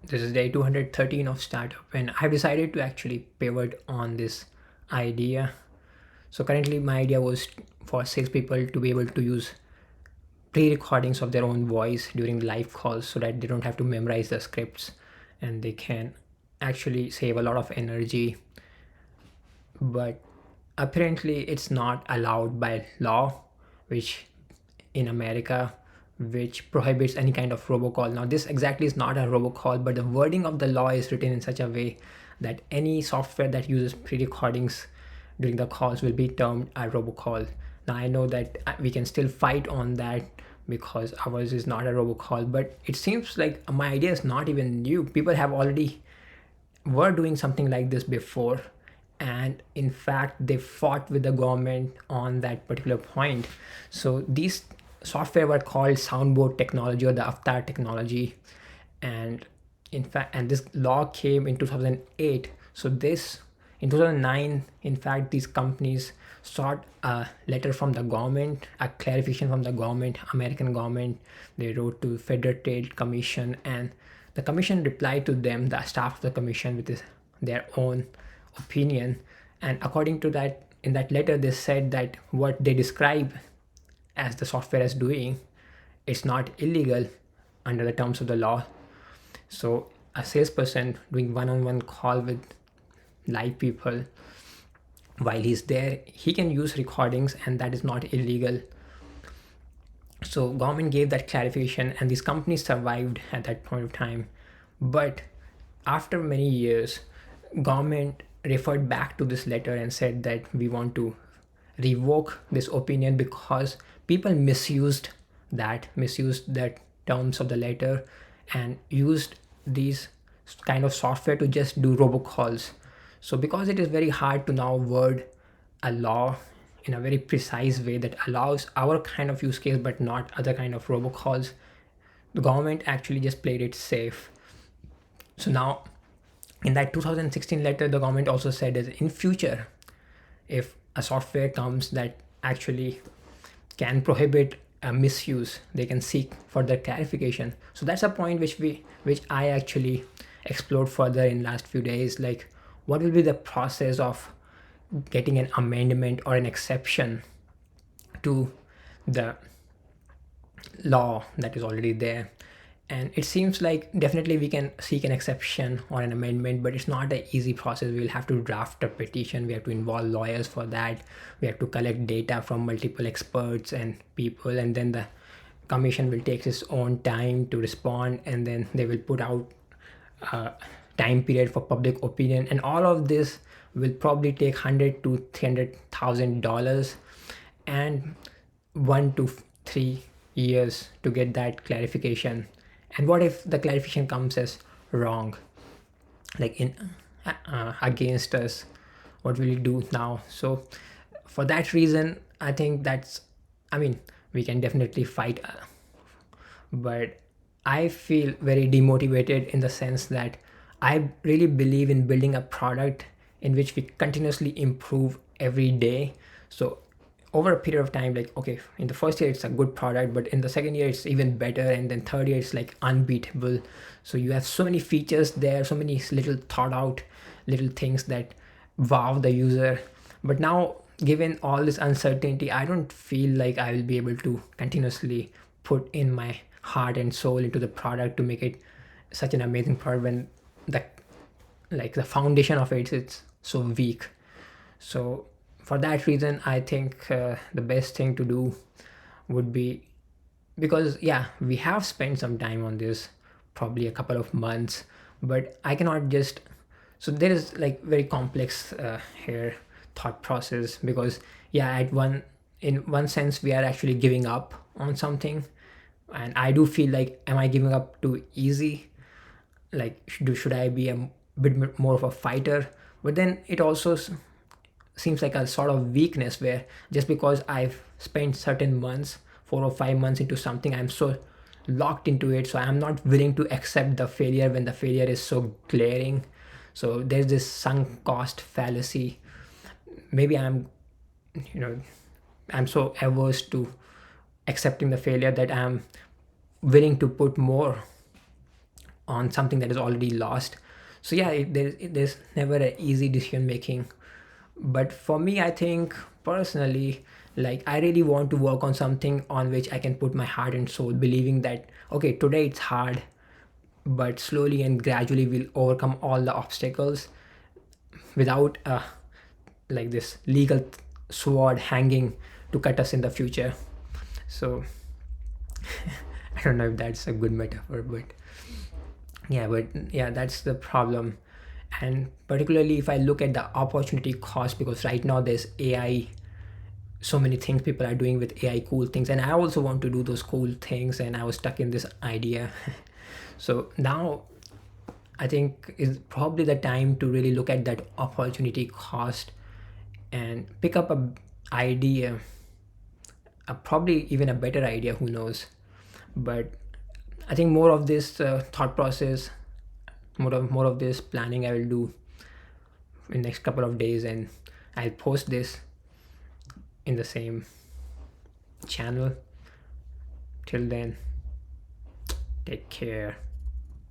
This is day 213 of startup, and I've decided to actually pivot on this idea. So currently, my idea was for salespeople to be able to use pre-recordings of their own voice during live calls, so that they don't have to memorize the scripts, and they can actually save a lot of energy. But apparently, it's not allowed by law, which in America, which prohibits any kind of robocall. Now, this exactly is not a robocall, but the wording of the law is written in such a way that any software that uses pre-recordings during the calls will be termed a robocall. Now, I know that we can still fight on that because ours is not a robocall, but it seems like my idea is not even new. People have already were doing something like this before, and in fact they fought with the government on that particular point. So these software were called soundboard technology or the avatar technology, and in fact, and this law came in 2008. So this in 2009, in fact, these companies sought a letter from the government, a clarification from the government, American government. They wrote to Federal Trade Commission, and the commission replied to them, the staff of the commission, with their own opinion. And according to that, in that letter, they said that what they describe as the software is doing, it's not illegal under the terms of the law. So a salesperson doing one-on-one call with live people, while he's there, he can use recordings, and that is not illegal. So government gave that clarification, and these companies survived at that point of time. But after many years, government referred back to this letter and said that we want to revoke this opinion because people misused that terms of the letter, and used these kind of software to just do robocalls. So because it is very hard to now word a law in a very precise way that allows our kind of use case but not other kind of robocalls, the government actually just played it safe. So now, in that 2016 letter, the government also said that in future, if a software comes that actually can prohibit a misuse, they can seek further clarification. So that's a point which I actually explored further in last few days. Like, what will be the process of getting an amendment or an exception to the law that is already there? And it seems like definitely we can seek an exception or an amendment, but it's not an easy process. We will have to draft a petition, we have to involve lawyers for that, we have to collect data from multiple experts and people, and then the commission will take its own time to respond, and then they will put out a time period for public opinion, and all of this will probably take 100 to 300,000 dollars, and 1 to 3 years to get that clarification. And what if the clarification comes as wrong, like in against us? What will you do now? So for that reason, I think that's, I mean, we can definitely fight, but I feel very demotivated in the sense that I really believe in building a product in which we continuously improve every day. So over a period of time, like, okay, in the first year it's a good product, but in the second year it's even better, and then third year it's like unbeatable. So you have so many features there, so many little thought out little things that wow the user. But now, given all this uncertainty, I don't feel like I will be able to continuously put in my heart and soul into the product to make it such an amazing product when the like the foundation of it is so weak. So for that reason, I think the best thing to do would be, because yeah, we have spent some time on this, probably a couple of months, but I cannot just, so there is like very complex here thought process, because yeah, at one in one sense we are actually giving up on something, and I do feel like, am I giving up too easy? Like, should I be a bit more of a fighter? But then it also seems like a sort of weakness, where just because I've spent certain months, 4 or 5 months into something, I'm so locked into it, so I'm not willing to accept the failure when the failure is so glaring. So there's this sunk cost fallacy. Maybe you know I'm so averse to accepting the failure that I'm willing to put more on something that is already lost. So yeah, there's never an easy decision making. But for me, I think personally, like I really want to work on something on which I can put my heart and soul, believing that okay, today it's hard, but slowly and gradually we'll overcome all the obstacles without like this legal sword hanging to cut us in the future. So I don't know if that's a good metaphor, but yeah, that's the problem. And particularly if I look at the opportunity cost, because right now there's AI, so many things people are doing with AI, cool things, and I also want to do those cool things, and I was stuck in this idea. So now I think is probably the time to really look at that opportunity cost and pick up a idea, probably even a better idea, who knows. But I think more of this thought process, more of this planning I will do in next couple of days, and I'll post this in the same channel. Till then, take care.